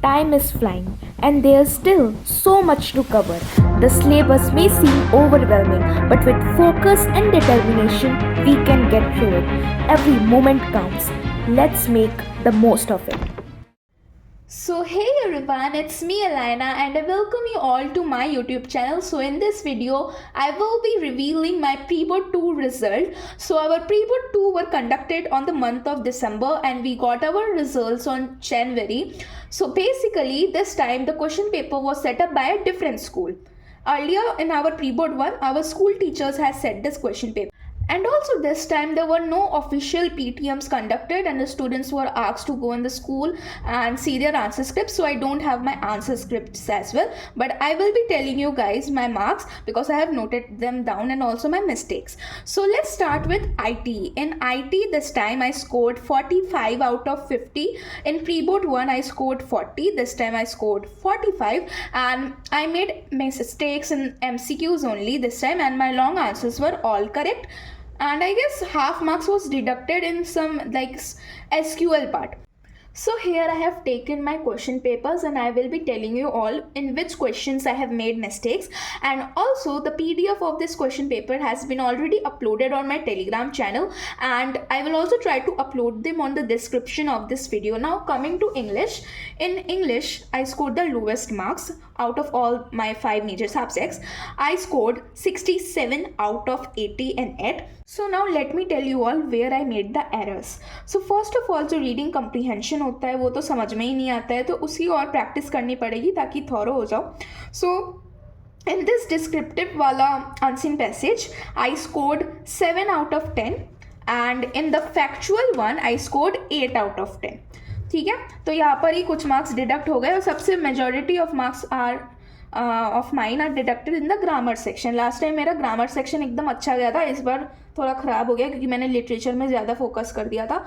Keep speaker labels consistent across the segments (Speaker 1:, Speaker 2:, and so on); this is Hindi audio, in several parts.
Speaker 1: time is flying and there's still so much to cover. The syllabus may seem overwhelming, but with focus and determination, we can get through it. Every moment counts. Let's make the most of it.
Speaker 2: So hey everyone, it's me Elena and I welcome you all to my YouTube channel. So in this video, I will be revealing my pre-board 2 result. So our pre-board 2 were conducted on the month of December and we got our results on January. So basically this time the question paper was set up by a different school. Earlier in our pre-board 1, our school teachers has set this question paper. And also this time there were no official PTMs conducted and the students were asked to go in the school and see their answer scripts. So I don't have my answer scripts as well, but I will be telling you guys my marks because I have noted them down and also my mistakes. So let's start with IT. In IT this time I scored 45 out of 50. In pre-board 1 I scored 40. This time I scored 45 and I made mistakes in MCQs only this time and my long answers were all correct. And I guess half marks was deducted in some like SQL part. So here I have taken my question papers and I will be telling you all in which questions I have made mistakes, and also the PDF of this question paper has been already uploaded on my Telegram channel and I will also try to upload them on the description of this video. Now coming to English. In English I scored the lowest marks out of all my 5 major subjects. I scored 67 out of 80 in it. So now let me tell you all where I made the errors. So first of all जो reading comprehension होता है वो तो समझ में ही नहीं आता है, तो उसकी और प्रैक्टिस करनी पड़ेगी ताकि थॉरो हो जाओ. So in this descriptive वाला unseen passage I scored 7 out of 10 and in the factual one I scored 8 out of 10. ठीक है, तो यहाँ पर ही कुछ मार्क्स डिडक्ट हो गए और सबसे majority of marks are of mine are deducted in the grammar section. Last time मेरा ग्रामर सेक्शन एकदम अच्छा गया था, इस बार थोड़ा ख़राब हो गया क्योंकि मैंने लिटरेचर में ज़्यादा फोकस कर दिया था.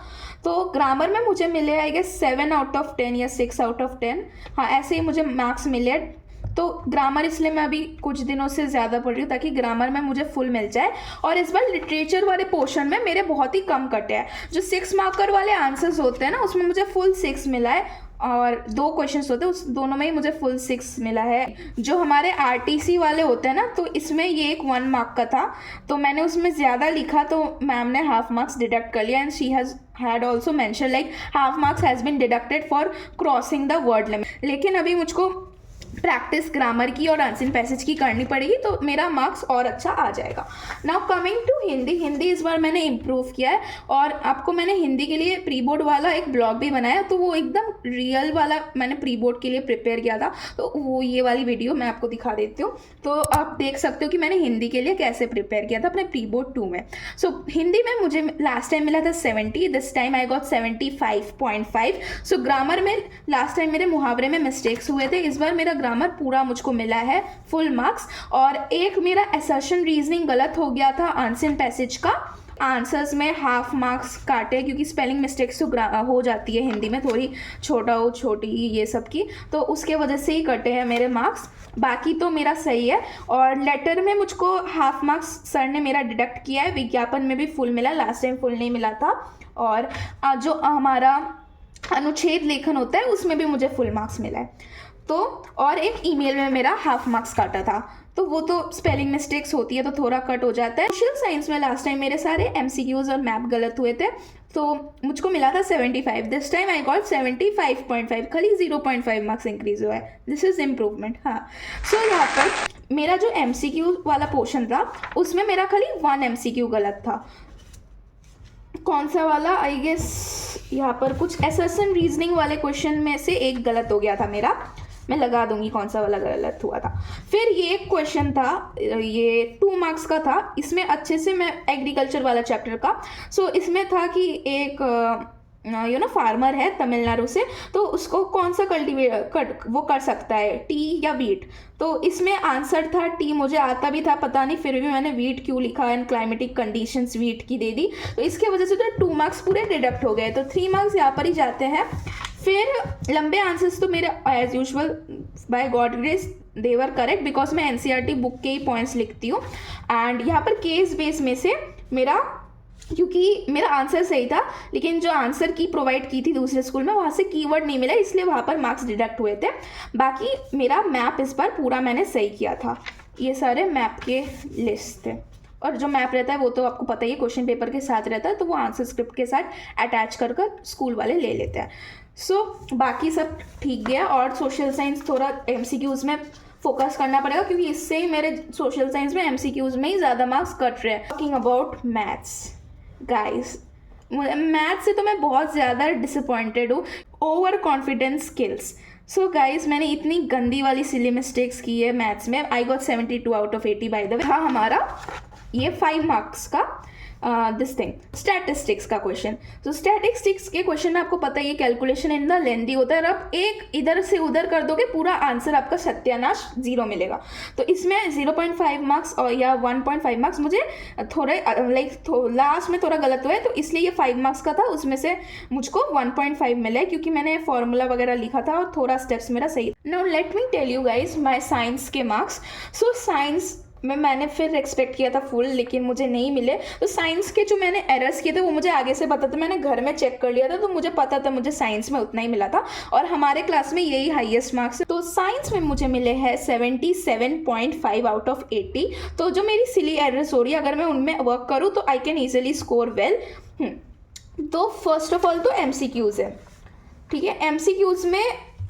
Speaker 2: तो ग्रामर में मुझे मिले आई गेस 7 आउट ऑफ 10 या 6 आउट ऑफ 10, हाँ ऐसे ही मुझे मार्क्स मिले. तो ग्रामर इसलिए मैं अभी कुछ दिनों से ज़्यादा पढ़ रही हूँ ताकि ग्रामर में मुझे फुल मिल जाए. और इस बार लिटरेचर वाले पोर्शन में मेरे बहुत ही कम कटे हैं. जो 6 मार्कर वाले आंसर्स होते हैं ना उसमें मुझे फुल 6 मिला है और 2 क्वेश्चंस होते हैं उस दोनों में ही मुझे फुल 6 मिला है. जो हमारे आरटीसी वाले होते हैं ना तो इसमें ये एक 1 मार्क का था तो मैंने उसमें ज़्यादा लिखा तो मैम ने हाफ मार्क्स डिडक्ट कर लिया and she has had also mention like half marks has been deducted for crossing the word limit. लेकिन अभी मुझको प्रैक्टिस ग्रामर की और आंसर पैसेज की करनी पड़ेगी तो मेरा मार्क्स और अच्छा आ जाएगा. Now coming to Hindi. Hindi इस बार मैंने इम्प्रूव किया है और आपको मैंने हिंदी के लिए प्री बोर्ड वाला एक ब्लॉग भी बनाया तो वो एकदम रियल वाला मैंने प्री बोर्ड के लिए प्रिपेयर किया था. तो वो ये वाली वीडियो मैं आपको दिखा देती हूँ तो आप देख सकते हो कि मैंने हिंदी के लिए कैसे प्रिपेयर किया था अपने प्री बोर्ड 2 में. सो हिंदी में मुझे लास्ट टाइम मिला था 70, this time I got 75.5. So grammar में लास्ट टाइम मेरे मुहावरे में मिस्टेक्स हुए थे, इस बार मेरा ग्रामर पूरा मुझको मिला है फुल मार्क्स. और एक मेरा असर्शन रीजनिंग गलत हो गया था आंसर पैसेज का, आंसर्स में हाफ मार्क्स काटे क्योंकि स्पेलिंग मिस्टेक्स तो हो जाती है हिंदी में थोड़ी छोटा हो छोटी ये सब की, तो उसके वजह से ही कटे हैं मेरे मार्क्स. बाकी तो मेरा सही है. और लेटर में मुझको हाफ मार्क्स सर ने मेरा डिडक्ट किया है. विज्ञापन में भी फुल मिला, लास्ट टाइम फुल नहीं मिला था. और जो हमारा अनुच्छेद लेखन होता है उसमें भी मुझे फुल मार्क्स मिला है. तो और एक ईमेल में मेरा हाफ मार्क्स काटा था तो वो तो स्पेलिंग मिस्टेक्स होती है तो थोड़ा कट हो जाता है. सोशल साइंस में लास्ट टाइम मेरे सारे एमसीक्यूज और मैप गलत हुए थे तो मुझको मिला था 75. दिस टाइम आई गॉट 75.5, खाली 0.5 मार्क्स इंक्रीज हुआ है. This is improvement. हाँ, सो यहाँ पर मेरा जो एमसीक्यू वाला पोर्शन था उसमें मेरा खाली 1 एमसीक्यू गलत था. कौन सा वाला, आई गेस यहाँ पर कुछ असर्शन रीजनिंग वाले क्वेश्चन में से एक गलत हो गया था मेरा. मैं लगा दूंगी कौन सा वाला गलत हुआ था. फिर ये एक क्वेश्चन था, ये 2 मार्क्स का था. इसमें अच्छे से मैं एग्रीकल्चर वाला चैप्टर का, सो इसमें था कि एक फार्मर है तमिलनाडु से तो उसको कौन सा कल्टीवेट वो कर सकता है, टी या वीट. तो इसमें आंसर था टी, मुझे आता भी था पता नहीं फिर भी मैंने वीट क्यों लिखा एंड क्लाइमेटिक कंडीशंस वीट की दे दी तो इसके वजह से तो 2 मार्क्स पूरे डिडक्ट हो गए. तो 3 मार्क्स यहाँ पर ही जाते हैं. फिर लंबे आंसर्स तो मेरे as usual by God grace they were correct because मैं एनसीईआरटी बुक के ही पॉइंट्स लिखती हूँ. एंड यहाँ पर केस बेस में से मेरा क्योंकि मेरा आंसर सही था, लेकिन जो आंसर की प्रोवाइड की थी दूसरे स्कूल में वहाँ से कीवर्ड नहीं मिला, इसलिए वहाँ पर मार्क्स डिडक्ट हुए थे। बाकी मेरा मैप इस बार पूरा मैंने सही किया था। ये सारे मैप के लिस्ट थे, और जो मैप रहता है वो तो आपको पता ही है क्वेश्चन पेपर के साथ रहता है, तो वो आंसर स्क्रिप्ट के साथ अटैच कर कर स्कूल वाले ले लेते हैं। सो बाकी सब ठीक गया, और सोशल साइंस थोड़ा MCQs में फोकस करना पड़ेगा, क्योंकि इससे ही मेरे सोशल साइंस में MCQs में ही ज़्यादा मार्क्स कट रहे हैं। Talking about maths guys, maths से तो मैं बहुत ज़्यादा डिसअपॉइंटेड हूँ। Over confidence skills. So guys, मैंने इतनी गंदी वाली सिली मिस्टेक्स की है मैथ्स में। I got 72 out of 80 by the way. हाँ, हमारा ये 5 मार्क्स का दिस थिंग स्टैटिस्टिक्स का क्वेश्चन। तो स्टैटिस्टिक्स के क्वेश्चन में आपको पता है ये कैलकुलेशन इन द लेंदी होता है, और आप एक इधर से उधर कर दोगे पूरा आंसर आपका सत्यानाश 0 मिलेगा। तो इसमें 0.5 मार्क्स और या 1.5 मार्क्स मुझे थोड़े लास्ट में थोड़ा गलत हुआ है, तो इसलिए ये 5 मार्क्स का था, उसमें से मुझको 1.5 मिला है, क्योंकि मैंने फॉर्मूला वगैरह लिखा था और थोड़ा स्टेप्स मेरा सही। Now let me tell you guys my science के मार्क्स। सो साइंस में मैंने फिर एक्सपेक्ट किया था फुल, लेकिन मुझे नहीं मिले। तो साइंस के जो मैंने एरर्स किए थे वो मुझे आगे से पता था, मैंने घर में चेक कर लिया था, तो मुझे पता था मुझे साइंस में उतना ही मिला था, और हमारे क्लास में यही हाईएस्ट मार्क्स है। तो साइंस में मुझे मिले हैं 77.5 आउट ऑफ 80। तो जो मेरी सिली एरर्स हो रही है, अगर मैं उनमें वर्क करूँ तो I can easily score well. तो फर्स्ट ऑफ ऑल तो MCQs है, ठीक है। MCQs में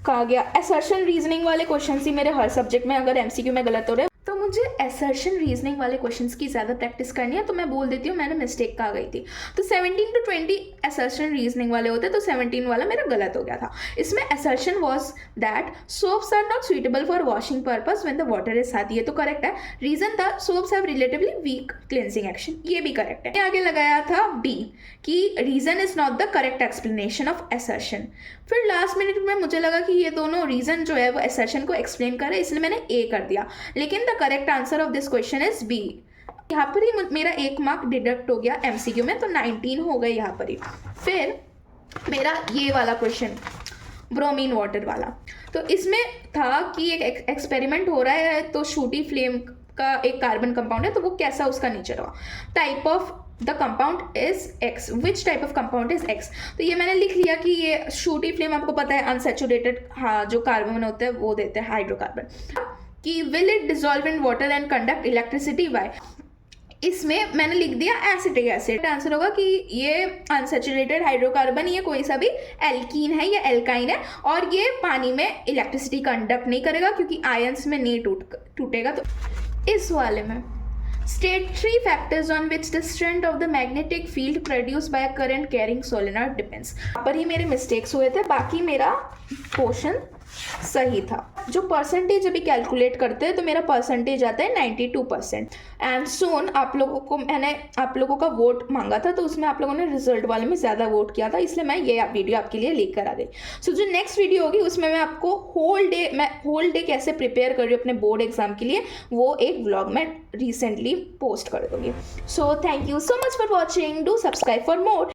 Speaker 2: कहा गया असर्शन रीजनिंग वाले क्वेश्चन ही मेरे हर सब्जेक्ट में अगर MCQ में गलत हो रहे हैं, तो मुझे असर्शन रीजनिंग वाले क्वेश्चंस की ज़्यादा प्रैक्टिस करनी है। तो मैं बोल देती हूँ मैंने मिस्टेक कहा गई थी। तो 17 to 20 असर्शन रीजनिंग वाले होते, तो 17 वाला मेरा गलत हो गया था। इसमें assertion was that soaps are not suitable for washing purpose when the water is साथ, ये तो करेक्ट है। रीजन था soaps have relatively weak cleansing action, ये भी करेक्ट है। आगे लगाया था B कि reason is not the correct explanation of assertion. फिर लास्ट मिनट में मुझे लगा कि ये दोनों रीजन जो है वो असर्शन को एक्सप्लेन करे, इसलिए मैंने A कर दिया, लेकिन the correct answer of this question is B। यहाँ पर ही मेरा 1 मार्क डिडक्ट हो गया MCQ में, तो 19 हो गए यहाँ पर ही। फिर मेरा ये वाला क्वेश्चन ब्रोमीन वाटर वाला, तो इसमें था कि एक एक्सपेरिमेंट हो रहा है, तो शूटी फ्लेम का एक कार्बन कंपाउंड है, तो वो कैसा उसका नेचर हुआ। Type of the compound is X, which type of compound is X। तो ये मैंने लिख लिया कि ये शूटी फ्लेम आपको पता है अनसेचुरेटेड, हाँ, जो कार्बन होते हैं वो देते हैं हाइड्रोकार्बन। कि will it dissolve in water and conduct electricity bye. इसमें मैंने लिख दिया एसिटिक एसिड। आंसर होगा कि ये अनसेचुरेटेड हाइड्रोकार्बन, ये कोई सा भी एल्कीन है या एल्काइन है, और ये पानी में इलेक्ट्रिसिटी कंडक्ट नहीं करेगा क्योंकि आयंस में नहीं टूटेगा। तो इस वाले में state 3 factors on which the strength of the magnetic field produce by a current carrying solenoid depends. यहाँ पर ही मेरे मिस्टेक्स हुए थे, बाकी मेरा पोर्शन सही था। जो परसेंटेज अभी कैलकुलेट करते हैं तो मेरा परसेंटेज आता है 92%। एंड सोन मैंने आप लोगों का वोट मांगा था, तो उसमें आप लोगों ने रिजल्ट वाले में ज़्यादा वोट किया था, इसलिए मैं ये वीडियो आपके लिए लेकर आ गई। सो जो नेक्स्ट वीडियो होगी उसमें मैं आपको होल डे कैसे प्रिपेयर कर रही हूँ अपने बोर्ड एग्जाम के लिए, वो एक व्लॉग में रिसेंटली पोस्ट कर दूँगी। So thank you so much for watching, do subscribe for more.